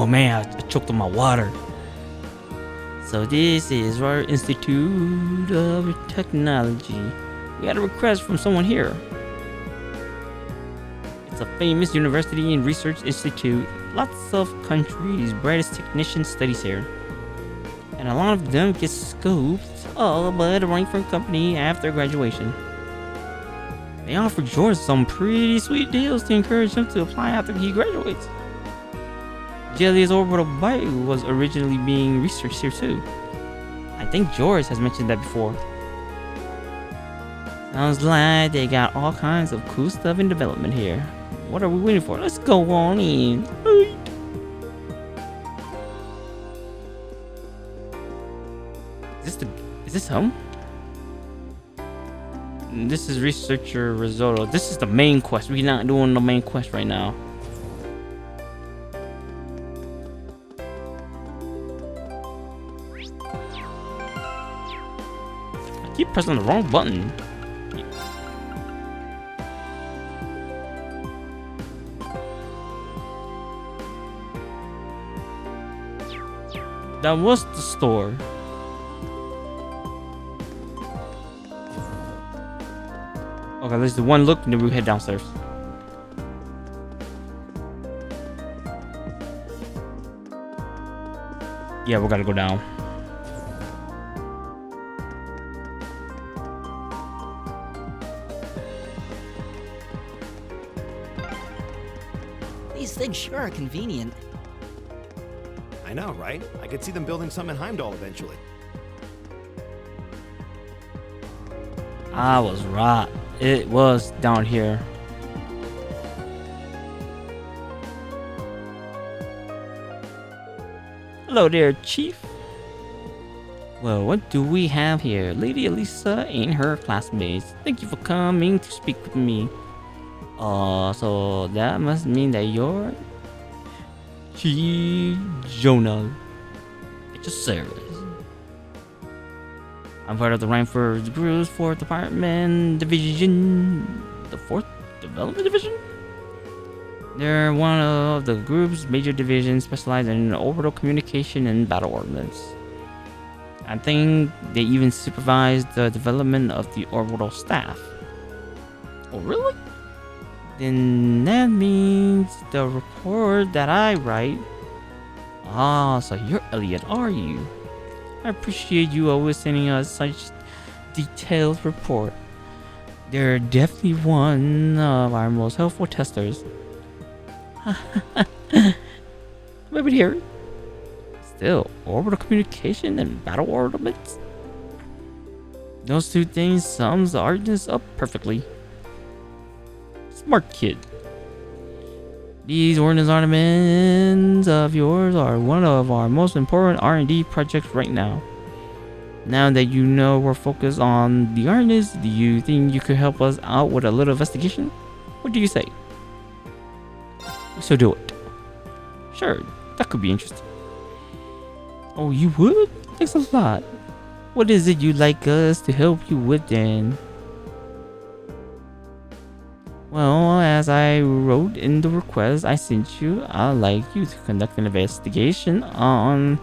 Oh man, I choked on my water. So this is Royal Institute of Technology. We got a request from someone here. It's a famous university and research institute. Lots of countries' brightest technicians studies here. And a lot of them get scoped up by the Rainford Company after graduation. They offer George some pretty sweet deals to encourage him to apply after he graduates. Jelly's orbital bite was originally being researched here too. I think George has mentioned that before. Sounds like they got all kinds of cool stuff in development here. What are we waiting for? Let's go on in. Is this home? This is researcher Risotto. This is the main quest. We're not doing the main quest right now. I keep pressing the wrong button. That was the store. Okay, let's do one look and then we head downstairs. Yeah, we gotta go down. These things sure are convenient. I know, right? I could see them building some in Heimdall eventually. I was right. It was down here. Hello there, Chief. Well, what do we have here? Lady Elisa and her classmates. Thank you for coming to speak with me. So that must mean that you're Chief Jonah. It's a service. I'm part of the Rainford Group's 4th Department Division. The 4th Development Division? They're one of the group's major divisions specialized in orbital communication and battle ordnance. I think they even supervise the development of the orbital staff. Oh, really? Then that means the report that I write. Ah, so you're Elliot, are you? I appreciate you always sending us such detailed report. They're definitely one of our most helpful testers. Maybe here. Still, orbital communication and battle ordnance. Those two things sums the Argus up perfectly. Smart kid. These ordnance armaments of yours are one of our most important R&D projects right now. Now that you know we're focused on the Argus, do you think you could help us out with a little investigation? What do you say? So do it. Sure, that could be interesting. Oh, you would? Thanks a lot. What is it you'd like us to help you with then? Well, as I wrote in the request I sent you, I'd like you to conduct an investigation on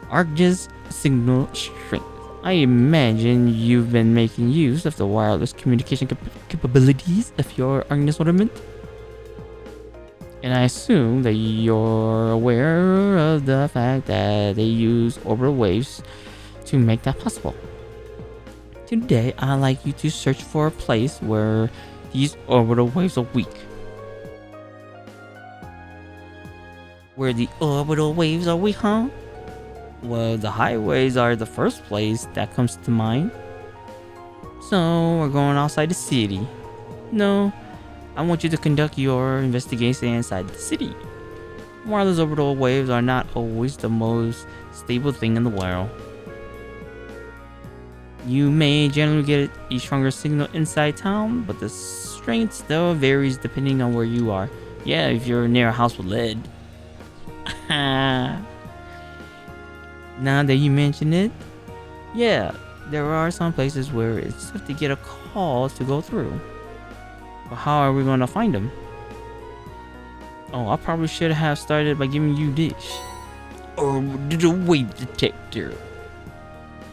Argus signal strength. I imagine you've been making use of the wireless communication capabilities of your Argus ornament. And I assume that you're aware of the fact that they use orbital waves to make that possible. Today, I'd like you to search for a place where these orbital waves are weak. Where the orbital waves are weak, huh? Well, the highways are the first place that comes to mind. So, we're going outside the city. No, I want you to conduct your investigation inside the city. Wireless orbital waves are not always the most stable thing in the world. You may generally get a stronger signal inside town, but the strength still varies depending on where you are. Yeah, if you're near a house with lead. Now that you mention it, yeah, there are some places where it's tough to get a call to go through. But how are we going to find them? Oh, I probably should have started by giving you this. Orbital wave detector.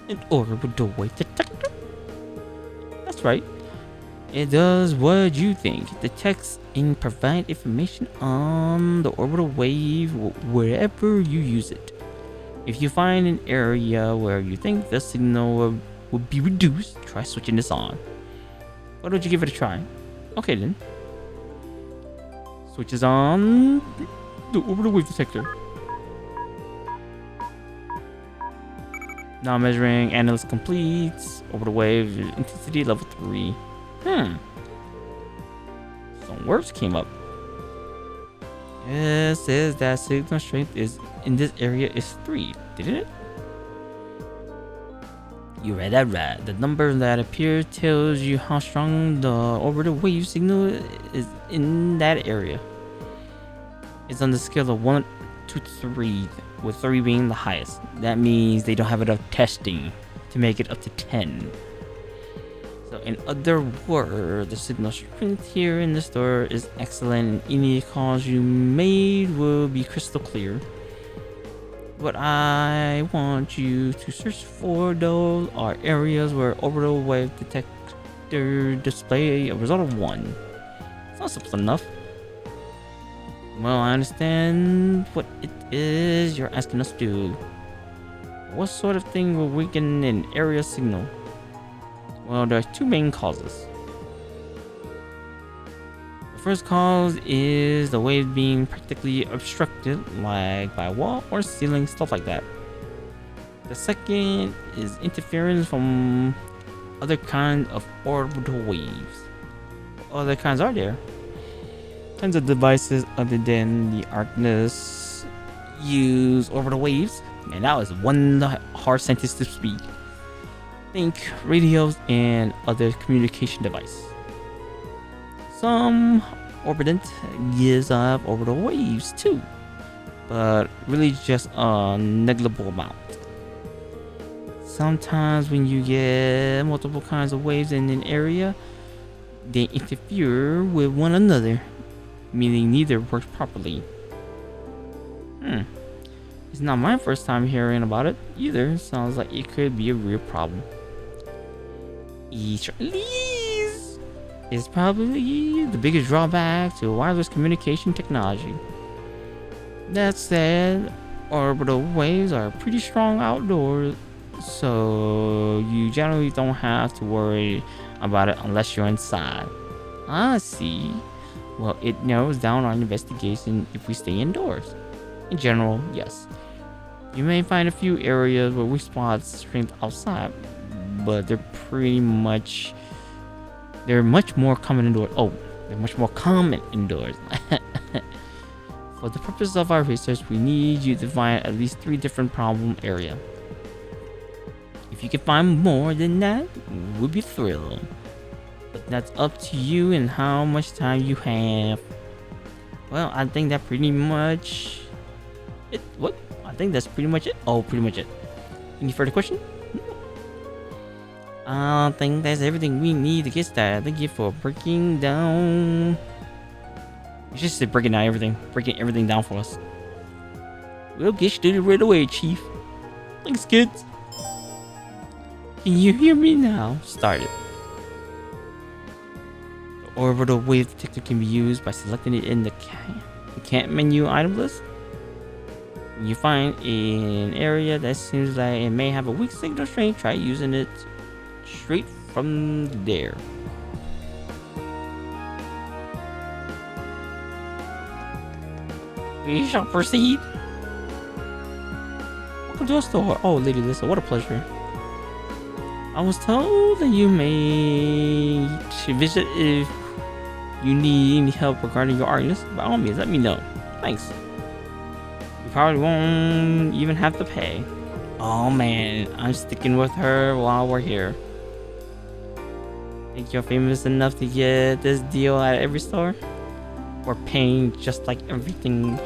An orbital wave detector? That's right. It does what you think. It detects and provides information on the orbital wave wherever you use it. If you find an area where you think the signal will be reduced, try switching this on. Why don't you give it a try? Okay then. Switches on the orbital wave detector. Now measuring analyst completes. Orbital wave intensity level 3. Some words came up. It says that signal strength is in this area is 3, didn't it? You read that right. The number that appears tells you how strong the orbital wave signal is in that area. It's on the scale of 1 to 3, with 3 being the highest. That means they don't have enough testing to make it up to 10. So in other words, the signal strength here in the store is excellent, and any calls you made will be crystal clear. What I want you to search for though are areas where orbital wave detector display a result of 1. It's not simple enough. Well, I understand what it is you're asking us to do. What sort of thing will weaken an area signal? Well, there are 2 main causes. The first cause is the wave being practically obstructed, like by a wall or ceiling, stuff like that. The second is interference from other kinds of orbital waves. What other kinds are there? Tons of devices other than the Arcnus use orbital waves, and that was one hard sentence to speak. Think radios and other communication device. Some orbitant gives off orbital waves too, but really just a negligible amount. Sometimes when you get multiple kinds of waves in an area, they interfere with one another, meaning neither works properly. It's not my first time hearing about it either. Sounds like it could be a real problem. It is probably the biggest drawback to wireless communication technology. That said, orbital waves are pretty strong outdoors, so you generally don't have to worry about it unless you're inside. I see. Well, it narrows down our investigation if we stay indoors. In general, yes. You may find a few areas where we spot strength outside, but they're much more common indoors. They're much more common indoors. For the purpose of our research, we need you to find at least 3 different problem areas. If you can find more than that, we'll be thrilled. But that's up to you and how much time you have. Well, I think that pretty much it. What? I think that's pretty much it. Oh, pretty much it. Any further question? I think that's everything we need to get started. Thank you for breaking down. You should say breaking everything down for us. We'll get started right away, Chief. Thanks, kids. Can you hear me now? Start it. The orbital wave detector can be used by selecting it in the camp menu item list. When you find an area that seems like it may have a weak signal strength, try using it straight from there. We shall proceed. Welcome to our store. Oh, Lady Lisa, what a pleasure. I was told that you may visit if you need any help regarding your Arcnus. By all means, let me know. Thanks. You probably won't even have to pay. Oh man, I'm sticking with her while we're here. Think you're famous enough to get this deal at every store? We're paying just like everyone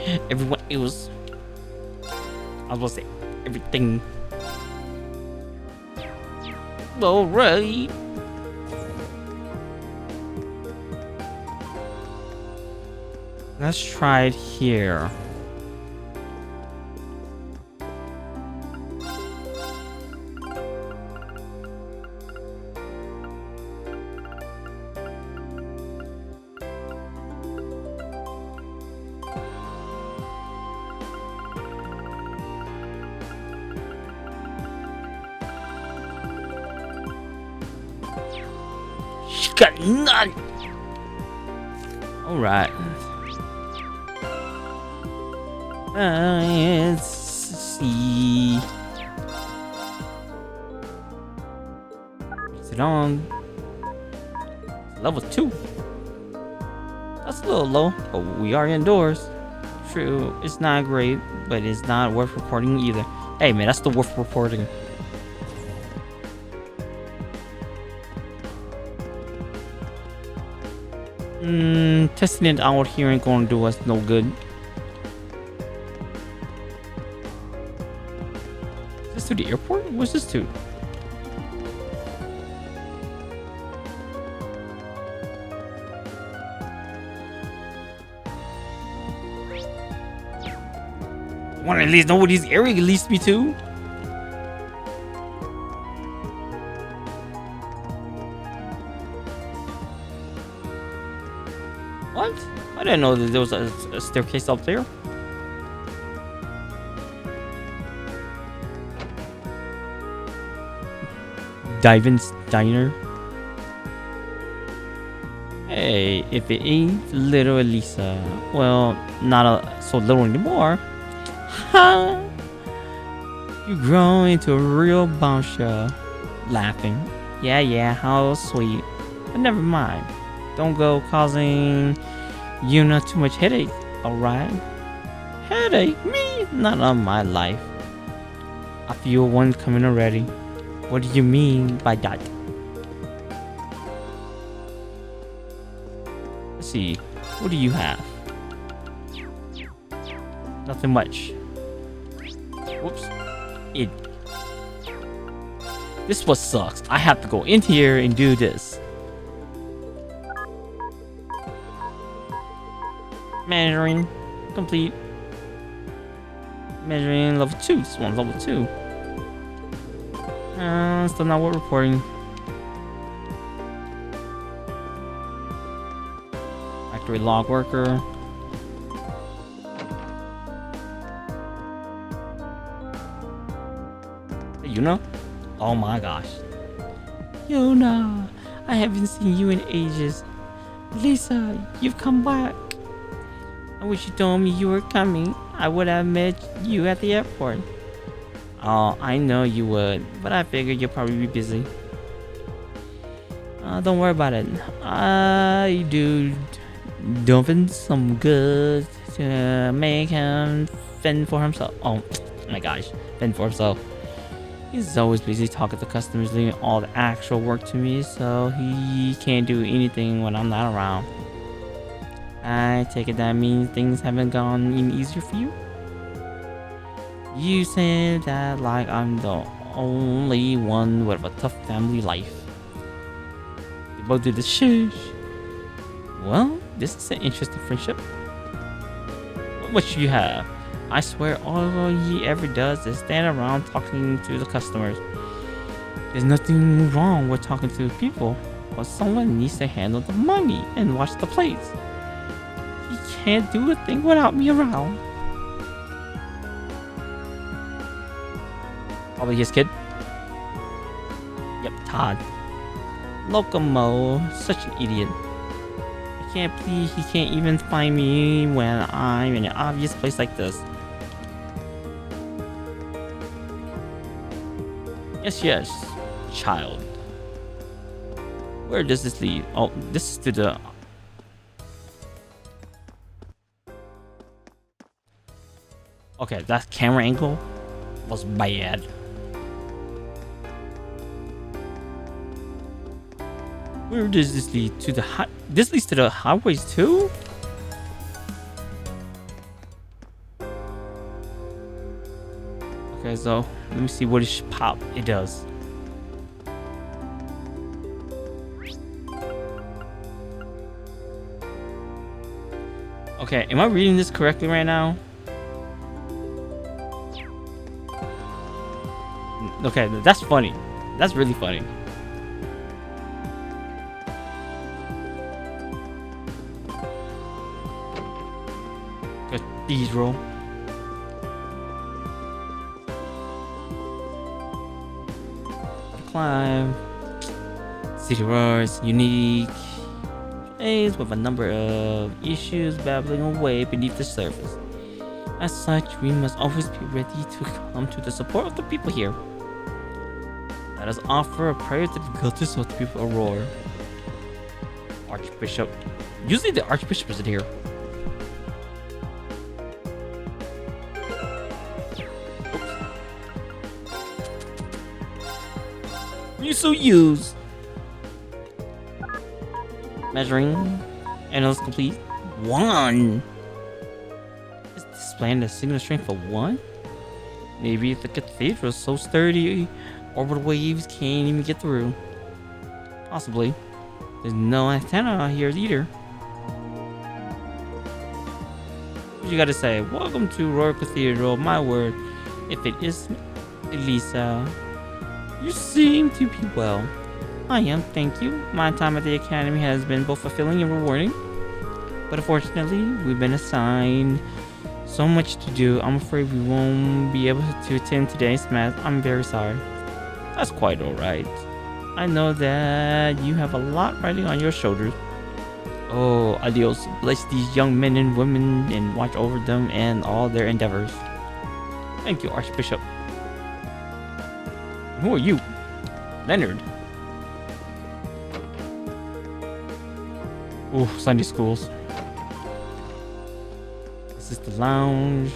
else. I was gonna say everything. Alright. Let's try it here. She got none. All right. Let's see. Is it on? Level 2. That's a little low, but we are indoors. True, it's not great, but it's not worth reporting either. Hey man, that's the worth reporting. Testing it out here ain't gonna do us no good. Is this to the airport? What's this to? I wanna at least know what these area leads me to. What? I didn't know that there was a staircase up there. Divin's Diner. Hey, if it ain't little Elisa. Well, not so little anymore. Ha! You grow into a real bombshell. Laughing. Yeah, how sweet. But never mind. Don't go causing Yuna too much headache, alright? Headache? Me? Not on my life. I feel one coming already. What do you mean by that? Let's see. What do you have? Nothing much. Whoops. This what sucks. I have to go in here and do this. Measuring complete. Measuring level 2. This one's level 2. Still not what reporting. Factory log worker. Hey, Yuna? Oh my gosh. Yuna, I haven't seen you in ages. Lisa, you've come back. I wish you told me you were coming. I would have met you at the airport. Oh, I know you would, but I figured you'll probably be busy. Don't worry about it. I do dumping some good to make him fend for himself. Oh my gosh, fend for himself. He's always busy talking to customers, leaving all the actual work to me, so he can't do anything when I'm not around. I take it that means things haven't gone any easier for you? You say that like I'm the only one with a tough family life. We both do the shush. Well, this is an interesting friendship. What should you have? I swear all he ever does is stand around talking to the customers. There's nothing wrong with talking to people, but someone needs to handle the money and watch the plates. He can't do a thing without me around. Probably his kid. Yep, Todd. Locomo, such an idiot. I can't believe he can't even find me when I'm in an obvious place like this. Yes, child. Where does this lead? Oh, this is to the... Okay, that camera angle was bad. Where does this lead? To the this leads to the highways too? Okay, so let me see what it pop. It does. Okay, am I reading this correctly right now? Okay, that's funny. That's really funny. Cathedral. Climb. City roars, unique. Place with a number of issues babbling away beneath the surface. As such, we must always be ready to come to the support of the people here. Let us offer a prayer to the goddess of the people of Aurora. Archbishop. Usually the Archbishop isn't here. You so used. Measuring. Analysis complete. 1. Is displaying the signal strength of 1? Maybe the cathedral is so sturdy, orbital waves can't even get through. Possibly. There's no antenna here either. What you gotta say? Welcome to Royal Cathedral. My word. If it is Elisa, you seem to be well. I am, thank you. My time at the academy has been both fulfilling and rewarding. But unfortunately, we've been assigned so much to do. I'm afraid we won't be able to attend today's math. I'm very sorry. That's quite alright. I know that you have a lot riding on your shoulders. Oh, adios. Bless these young men and women and watch over them and all their endeavors. Thank you, Archbishop. Who are you? Leonard. Ooh, Sunday schools. This is the lounge.